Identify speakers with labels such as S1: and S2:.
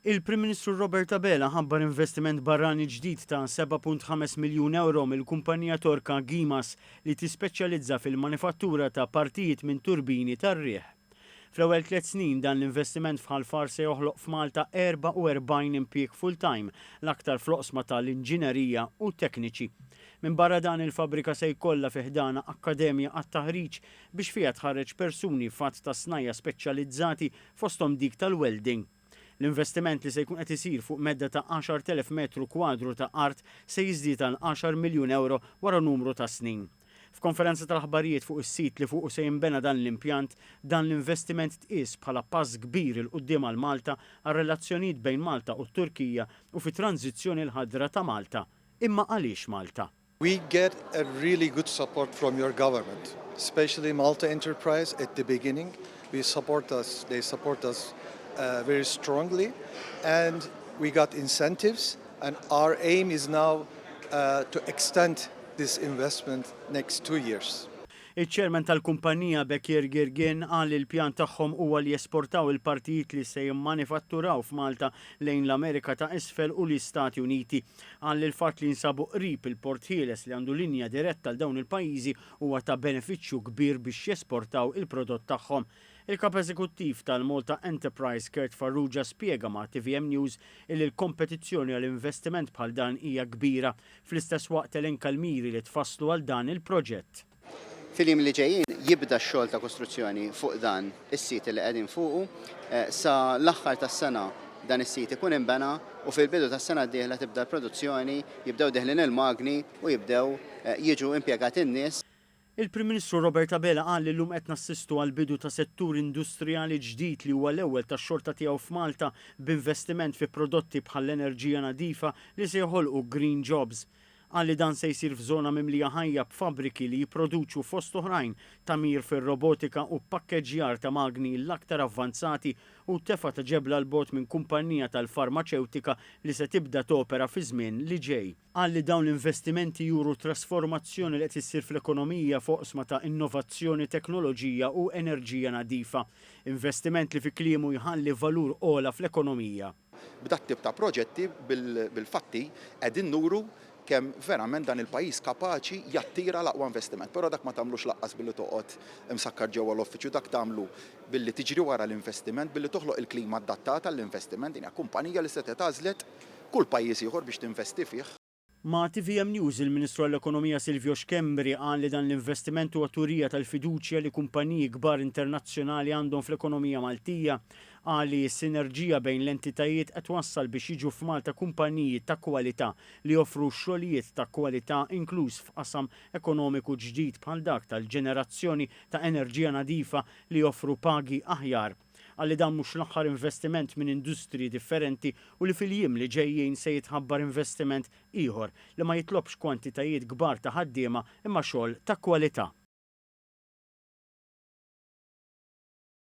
S1: Il-Prim Ministru Robert Abela ħabbar investiment barrani ġdid ta' 7.5 miljun euro mill-kumpanija Torka Gimas li tispeċjalizza fil-manifattura ta' partijiet minn turbini tar-riħ. Fl-ewwel 3 snin dan l-investiment f'ħalfar se joħloq f'Malta 44 impjieg full-time, l-aktar fl-oqsma tal-inġinerija u tekniċi. Minn barra dan il-fabrika se jkollha fiħdana akkademja għat-taħriġ biex fiha tħarreġ persuni fatt ta' snajja speċjalizzati fosthom dik tal-welding. L-investiment li se jkun qed isir fuq medda ta' 10,000 metru kwadru ta' art se jiżdied għal 10 miljun euro wara numru ta' snin. F'konferenza tal-aħbarijiet fuq is-sit li fuq se jinbena dan l-impjant, dan l-investiment tqies bħala pass kbir il qudiem għal Malta għar relazzjonijiet bejn Malta u t-Turkija u fit-tranzizzjoni l-ħadra ta' Malta. Imma għaliex Malta?
S2: We get a really good support from your government, especially Malta Enterprise at the beginning. They support us very strongly, and we got incentives, and our aim is now to extend this investment next 2 years.
S1: Il-ċermen tal-kumpanija Bekir Girgin qal li l-pjan tagħhom huwa li jesportaw il-partijiet li se jimmanifatturaw f'Malta lejn l-Amerika ta' isfel u l-Istati Uniti. Qal li l-fatt li jinsabu qrib il-Port Ħieles li għandu linja diretta għal dawn il-pajjiżi huwa ta' benefiċċju kbir biex jesportaw il-prodott tagħhom. Il-kap eżekuttiv tal-Malta Enterprise Kurt Farrugia spjega ma' TVM News li l-kompetizzjoni għall-investiment bħal dan hija kbira, fl-istess waqt elenka l-miri li tfasslu għal dan il-proġett.
S3: Fil-jiem li ġejjin jibda x-xogħol ta' kostruzzjoni fuq dan is-sit li qegħdin fuqu sa l-aħħar tas-sena dan is-sit ikun inbena u fil-bidu tas-sena d-dieħla tibda l-produzzjoni, jibdew deħlin il-magni u jibdew jiġu impjegati n-nies.
S1: Il-Prim Ministru Robert Abela qal li llum qed nassistu għal bidu ta' settur industrijali ġdid li huwa l-ewwel tax-xorta tiegħu f'Malta b'investiment fi prodotti bħall-enerġija nadifa li se joħolqu green jobs. Qal li dan se jsir f'żona mimlija ħajja b'fabbriki li jipproduċu fost oħrajn tamir fir-robotika u pakkeġġjar ta' magni l-aktar avvanzati u tefa' ta' ġebla l-bot minn kumpanija tal-farmaceutika li se tibda topera fi żmien li ġej. Qal li dawn l-investimenti juru trasformazzjoni li qed issir fl-ekonomija foqsma ta' innovazzjoni, teknoloġija u enerġija nadifa. Investiment li fi kliemu jħalli valur ola fl-ekonomija.
S4: B'dat tip ta' proġetti bil-fatti qegħdin nuru kemm verament dan il-pajjiż kapaċi jattira l-aqwa investiment. Però dak ma tagħmlux laqqas billi toqgħod imsakkar ġewwa l-uffiċċju, dak tagħmlu billi tiġri wara l-investiment, billi toħloq il-klima adattata għall-investiment, din hija kumpanija li se tagħżlet kull pajjiż ieħor biex tinvesti fih.
S1: Ma' TVM News il-Ministru għall-Ekonomija Silvio Xkembri qal li dan l-investiment huwa turija tal-fiduċja li kumpaniji kbar internazzjonali għandhom fl-ekonomija Maltija. Qal li s-sinerġija bejn l-entitajiet qed wassal biex jiġu f'Malta kumpaniji ta' kwalità li joffru xogħlijiet ta' kwalità inkluż f'qasam ekonomiku ġdid bħal dak tal-ġenerazzjoni ta' enerġija nadifa li joffru pagi aħjar. Għalli dan mhux l-aħħar investiment minn industriji differenti u li fil-jiem li ġejjin se jitħabbar investiment ieħor li ma jitlobx kwantitajiet kbar ta' ħaddiema imma xogħol ta' kwalità.